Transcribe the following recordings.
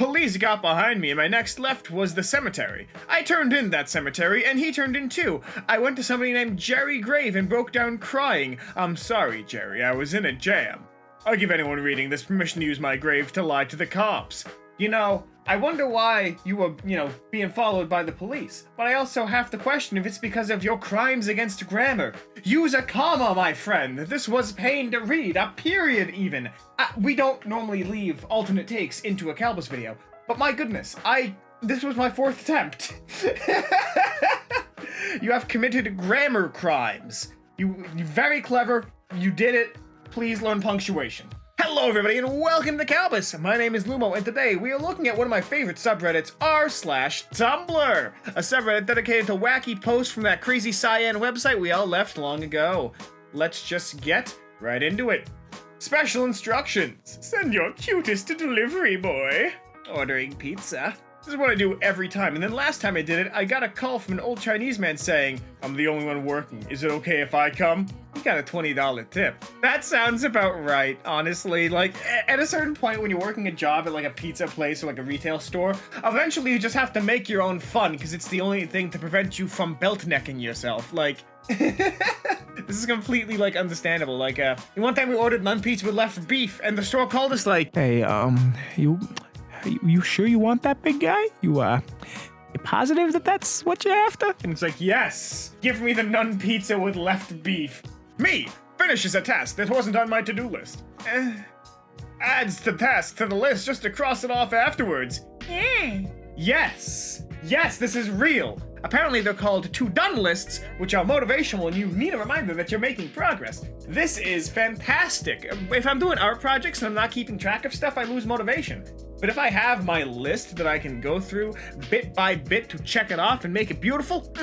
Police got behind me and my next left was the cemetery. I turned in that cemetery and he turned in too. I went to somebody named Jerry Grave and broke down crying. I'm sorry, Jerry, I was in a jam. I'll give anyone reading this permission to use my grave to lie to the cops. You know, I wonder why you were, being followed by the police. But I also have to question if it's because of your crimes against grammar. Use a comma, my friend. This was pain to read, a period even. We don't normally leave alternate takes into a Kalbus video. But my goodness, this was my 4th attempt. You have committed grammar crimes. You're very clever. You did it. Please learn punctuation. Hello everybody and welcome to Kalbus! My name is Lumo and today we are looking at one of my favorite subreddits, r/Tumblr! A subreddit dedicated to wacky posts from that crazy cyan website we all left long ago. Let's just get right into it. Special instructions. Send your cutest delivery boy. Ordering pizza. This is what I do every time, and then last time I did it, I got a call from an old Chinese man saying, I'm the only one working, is it okay if I come? He got a $20 tip. That sounds about right, honestly. Like, at a certain point when you're working a job at like a pizza place or like a retail store, eventually you just have to make your own fun, because it's the only thing to prevent you from belt-necking yourself. Like, this is completely, like, understandable. Like, one time we ordered none pizza with left beef, and the store called us like, Hey, you sure you want that, big guy? You positive that that's what you're after? and it's like, yes, give me the none pizza with left beef. Me, finishes a task that wasn't on my to-do list. Adds the task to the list just to cross it off afterwards. Yes, this is real. Apparently they're called to-done lists, which are motivational and you need a reminder that you're making progress. This is fantastic. If I'm doing art projects and I'm not keeping track of stuff, I lose motivation. But if I have my list that I can go through bit by bit to check it off and make it beautiful,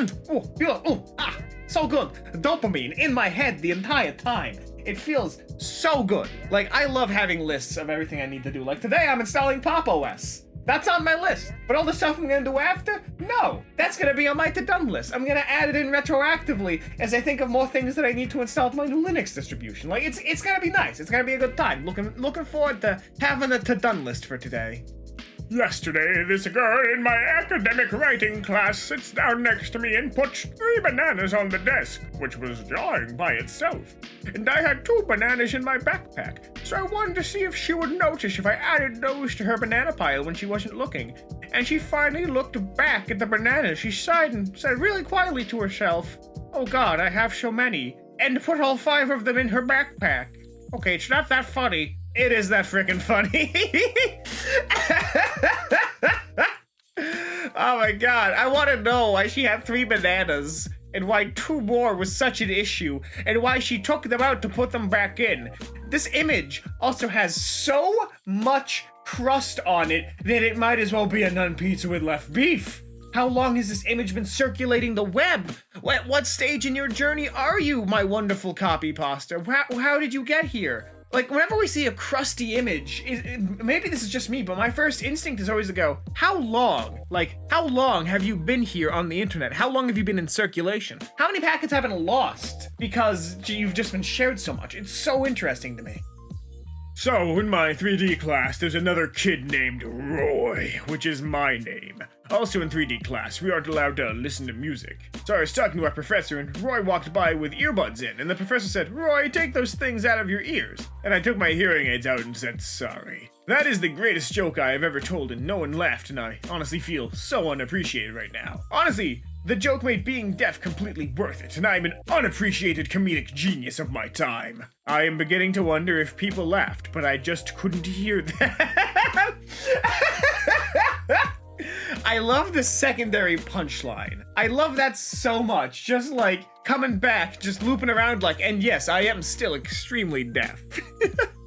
so good. Dopamine in my head the entire time. It feels so good. Like, I love having lists of everything I need to do. Like today I'm installing Pop OS. That's on my list. But all the stuff I'm gonna do after? No. That's gonna be on my to-done list. I'm gonna add it in retroactively as I think of more things that I need to install to my new Linux distribution. Like, it's gonna be nice. It's gonna be a good time. Looking forward to having a to-done list for today. Yesterday, this girl in my academic writing class sits down next to me and puts 3 bananas on the desk, which was drawing by itself. And I had 2 bananas in my backpack, so I wanted to see if she would notice if I added those to her banana pile when she wasn't looking. And she finally looked back at the bananas. She sighed and said really quietly to herself, "Oh God, I have so many," and put all 5 of them in her backpack. Okay, it's not that funny. It is that freaking funny. Oh my God, I want to know why she had 3 bananas and why 2 more was such an issue and why she took them out to put them back in. This image also has so much crust on it that it might as well be a none pizza with left beef. How long has this image been circulating the web? At what stage in your journey are you, my wonderful copy pasta? How did you get here? Like, whenever we see a crusty image, maybe this is just me, but my first instinct is always to go, how long? Like, how long have you been here on the internet? How long have you been in circulation? How many packets have been lost because you've just been shared so much? It's so interesting to me. So, in my 3D class, there's another kid named Roy, which is my name. Also in 3D class, we aren't allowed to listen to music. So I was talking to our professor, and Roy walked by with earbuds in, and the professor said, "Roy, take those things out of your ears." And I took my hearing aids out and said, "Sorry." That is the greatest joke I have ever told, and no one laughed, and I honestly feel so unappreciated right now. Honestly, the joke made being deaf completely worth it, and I am an unappreciated comedic genius of my time. I am beginning to wonder if people laughed, but I just couldn't hear them. I love the secondary punchline. I love that so much. Just like coming back, just looping around like, and yes, I am still extremely deaf.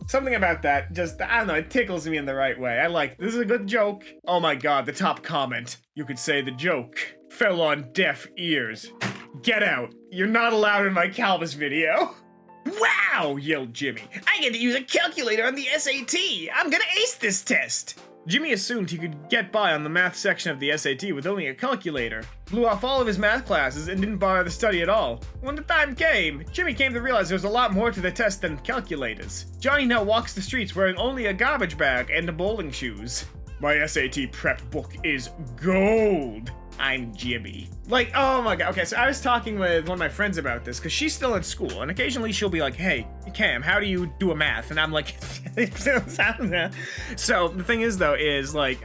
Something about that just, I don't know, it tickles me in the right way. I like, this is a good joke. Oh my God, the top comment. You could say the joke fell on deaf ears. Get out. You're not allowed in my Kalbus video. Wow, yelled Jimmy. I get to use a calculator on the SAT. I'm gonna ace this test. Jimmy assumed he could get by on the math section of the SAT with only a calculator, blew off all of his math classes, and didn't bother to study at all. When the time came, Jimmy came to realize there was a lot more to the test than calculators. Johnny now walks the streets wearing only a garbage bag and bowling shoes. My SAT prep book is gold. I'm Jimmy. Like, oh my god. Okay, so I was talking with one of my friends about this because she's still in school, and occasionally she'll be like, hey, Cam, how do you do a math? And I'm like, so the thing is, though, is like,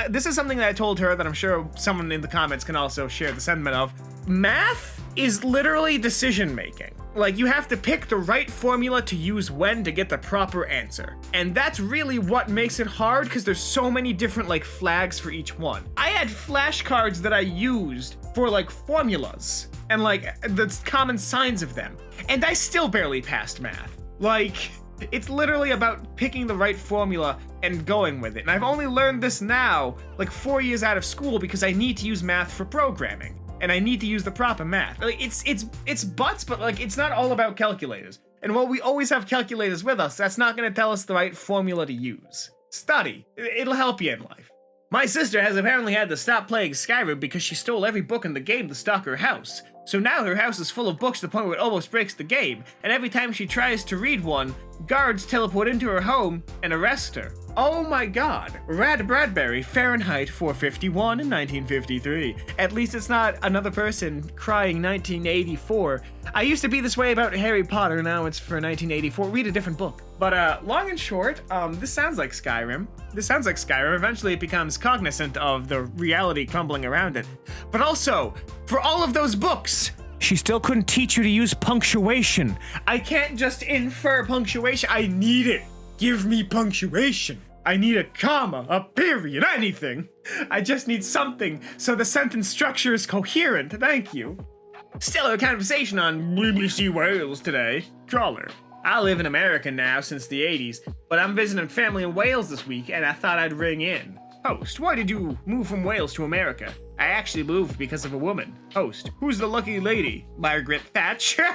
this is something that I told her that I'm sure someone in the comments can also share the sentiment of. Math is literally decision making. Like, you have to pick the right formula to use when to get the proper answer. And that's really what makes it hard, because there's so many different, like, flags for each one. I had flashcards that I used for, like, formulas and, like, the common signs of them. And I still barely passed math. Like, it's literally about picking the right formula and going with it. And I've only learned this now, like, 4 years out of school, because I need to use math for programming. And I need to use the proper math. Like, it's butts, but like, it's not all about calculators. And while we always have calculators with us, that's not gonna tell us the right formula to use. Study. It'll help you in life. My sister has apparently had to stop playing Skyrim because she stole every book in the game to stock her house. So now her house is full of books to the point where it almost breaks the game, and every time she tries to read one, guards teleport into her home and arrest her. Oh my god. Rad Bradbury, Fahrenheit 451 in 1953. At least it's not another person crying 1984. I used to be this way about Harry Potter, now it's for 1984. Read a different book. But long and short, this sounds like Skyrim. Eventually it becomes cognizant of the reality crumbling around it. But also, for all of those books, she still couldn't teach you to use punctuation. I can't just infer punctuation. I need it. Give me punctuation. I need a comma, a period, anything. I just need something so the sentence structure is coherent. Thank you. Stellar conversation on BBC Wales today. Trawler. I live in America now since the 80s, but I'm visiting family in Wales this week and I thought I'd ring in. Host, why did you move from Wales to America? I actually moved because of a woman. Host, who's the lucky lady? Margaret Thatcher.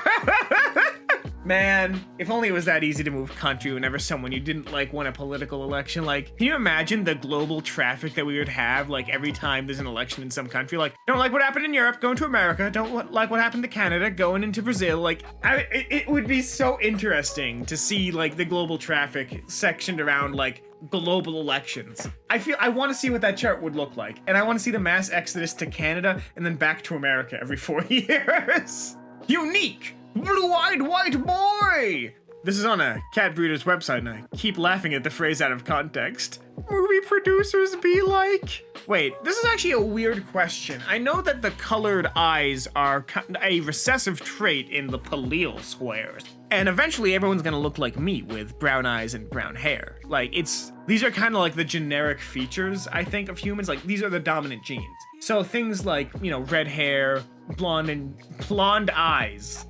Man, if only it was that easy to move country whenever someone you didn't like won a political election. Like, can you imagine the global traffic that we would have, like, every time there's an election in some country? Like, don't like what happened in Europe, going to America. Don't like what happened to Canada, going into Brazil. Like, it would be so interesting to see, like, the global traffic sectioned around, like, global elections. I want to see what that chart would look like. And I want to see the mass exodus to Canada and then back to America every 4 years. Unique! Blue-Eyed White Boy! This is on a cat breeder's website, and I keep laughing at the phrase out of context. Movie producers be like... Wait, this is actually a weird question. I know that the colored eyes are a recessive trait in the Paleel squares. And eventually everyone's gonna look like me with brown eyes and brown hair. Like, these are kind of like the generic features, I think, of humans. Like, these are the dominant genes. So things like, you know, red hair, blonde eyes,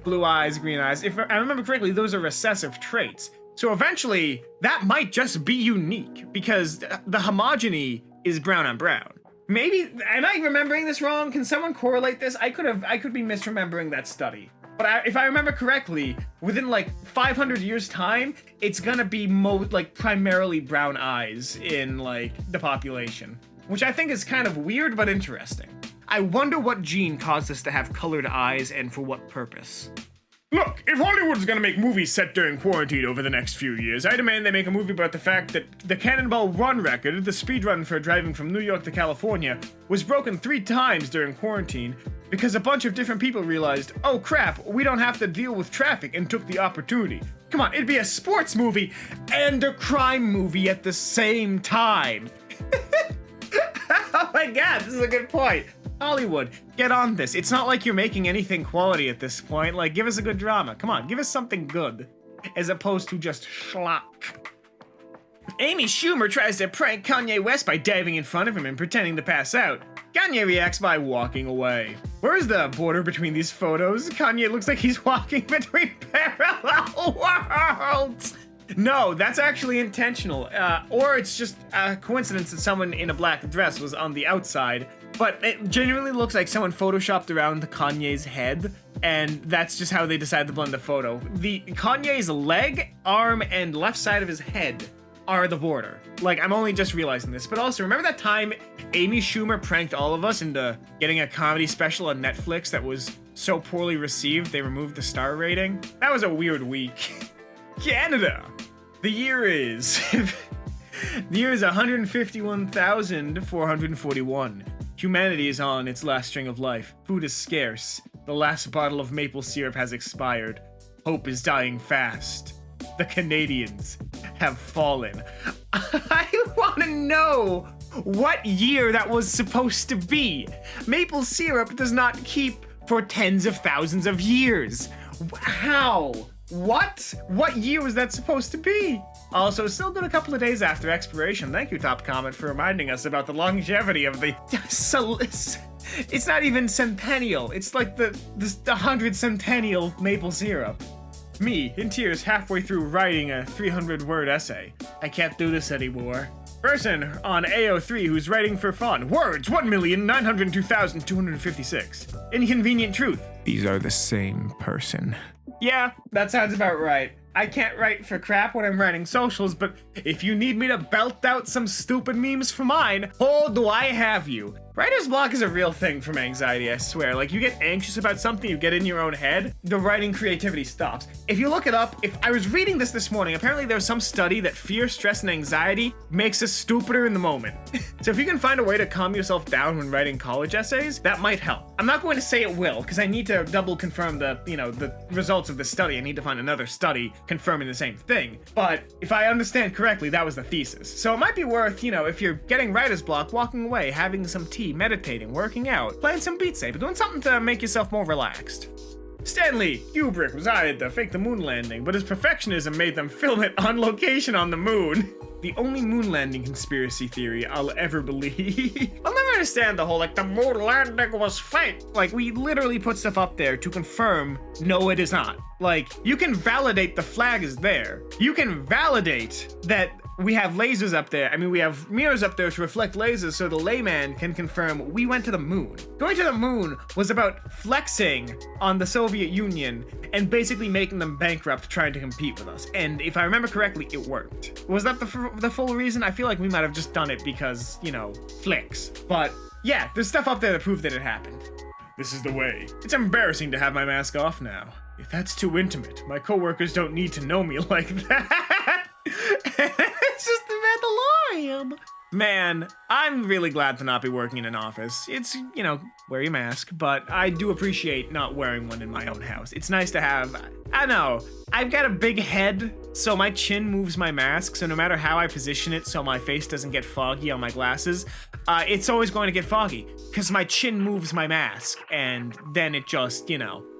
blue eyes, green eyes. If I remember correctly, those are recessive traits. So eventually, that might just be unique because the homogeny is brown on brown. Maybe, am I remembering this wrong? Can someone correlate this? I could be misremembering that study. But if I remember correctly, within like 500 years time, it's gonna be primarily brown eyes in like the population, which I think is kind of weird but interesting. I wonder what gene caused us to have colored eyes and for what purpose. Look, if Hollywood's gonna make movies set during quarantine over the next few years, I demand they make a movie about the fact that the Cannonball Run record, the speed run for driving from New York to California, was broken 3 times during quarantine because a bunch of different people realized, oh crap, we don't have to deal with traffic, and took the opportunity. Come on, it'd be a sports movie and a crime movie at the same time. Oh my god, this is a good point. Hollywood, get on this. It's not like you're making anything quality at this point. Like, give us a good drama. Come on, give us something good, as opposed to just schlock. Amy Schumer tries to prank Kanye West by diving in front of him and pretending to pass out. Kanye reacts by walking away. Where's the border between these photos? Kanye looks like he's walking between parallel worlds. No, that's actually intentional. Or it's just a coincidence that someone in a black dress was on the outside. But it genuinely looks like someone photoshopped around Kanye's head, and that's just how they decided to blend the photo. Kanye's leg, arm, and left side of his head are the border. Like, I'm only just realizing this. But also, remember that time Amy Schumer pranked all of us into getting a comedy special on Netflix that was so poorly received they removed the star rating? That was a weird week. Canada. The year is The year is 151,441. Humanity is on its last string of life. Food is scarce. The last bottle of maple syrup has expired. Hope is dying fast. The Canadians have fallen. I want to know what year that was supposed to be. Maple syrup does not keep for tens of thousands of years. How? What? What year was that supposed to be? Also, still good a couple of days after expiration. Thank you, Top Comment, for reminding us about the longevity of the... It's not even centennial. It's like the 100 centennial maple syrup. Me, in tears halfway through writing a 300-word essay. I can't do this anymore. Person on AO3 who's writing for fun. Words, 1,902,256. Inconvenient truth. These are the same person. Yeah, that sounds about right. I can't write for crap when I'm writing socials, but if you need me to belt out some stupid memes for mine, oh, do I have you. Writer's block is a real thing from anxiety, I swear. Like, you get anxious about something, you get in your own head, the writing creativity stops. If you look it up, if I was reading this morning, apparently there's some study that fear, stress, and anxiety makes us stupider in the moment. So if you can find a way to calm yourself down when writing college essays, that might help. I'm not going to say it will, because I need to double confirm the results of the study. I need to find another study confirming the same thing. But if I understand correctly, that was the thesis. So it might be worth, if you're getting writer's block, walking away, having some tea, meditating, working out, playing some Beat Saber, doing something to make yourself more relaxed. Stanley Kubrick was hired to fake the moon landing, but his perfectionism made them film it on location on the moon. The only moon landing conspiracy theory I'll ever believe. I'll never understand the whole, the moon landing was fake. We literally put stuff up there to confirm, no, it is not. You can validate the flag is there. You can validate that we have lasers up there. I mean, we have mirrors up there to reflect lasers so the layman can confirm we went to the moon. Going to the moon was about flexing on the Soviet Union and basically making them bankrupt trying to compete with us. And if I remember correctly, it worked. Was that the full reason? I feel like we might have just done it because, flicks. But yeah, there's stuff up there that proved that it happened. This is the way. It's embarrassing to have my mask off now. If that's too intimate, my coworkers don't need to know me like that. It's just the Mandalorian. Man, I'm really glad to not be working in an office. It's, wear your mask, but I do appreciate not wearing one in my own house. It's nice to have, I know, I've got a big head, so my chin moves my mask, so no matter how I position it so my face doesn't get foggy on my glasses, it's always going to get foggy, because my chin moves my mask, and then it just,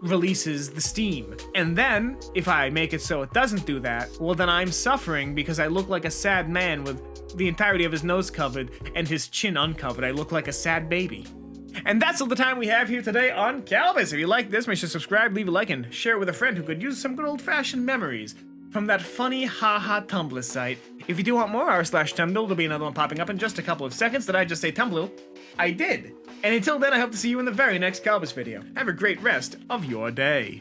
releases the steam. And then, if I make it so it doesn't do that, well then I'm suffering because I look like a sad man with the entirety of his nose covered and his chin uncovered. I look like a sad baby. And that's all the time we have here today on Kalbus. If you like this, make sure to subscribe, leave a like, and share it with a friend who could use some good old-fashioned memories from that funny haha Tumblr site. If you do want more r/Tumblr, there'll be another one popping up in just a couple of seconds. Did I just say Tumblr? I did. And until then, I hope to see you in the very next Kalbus video. Have a great rest of your day.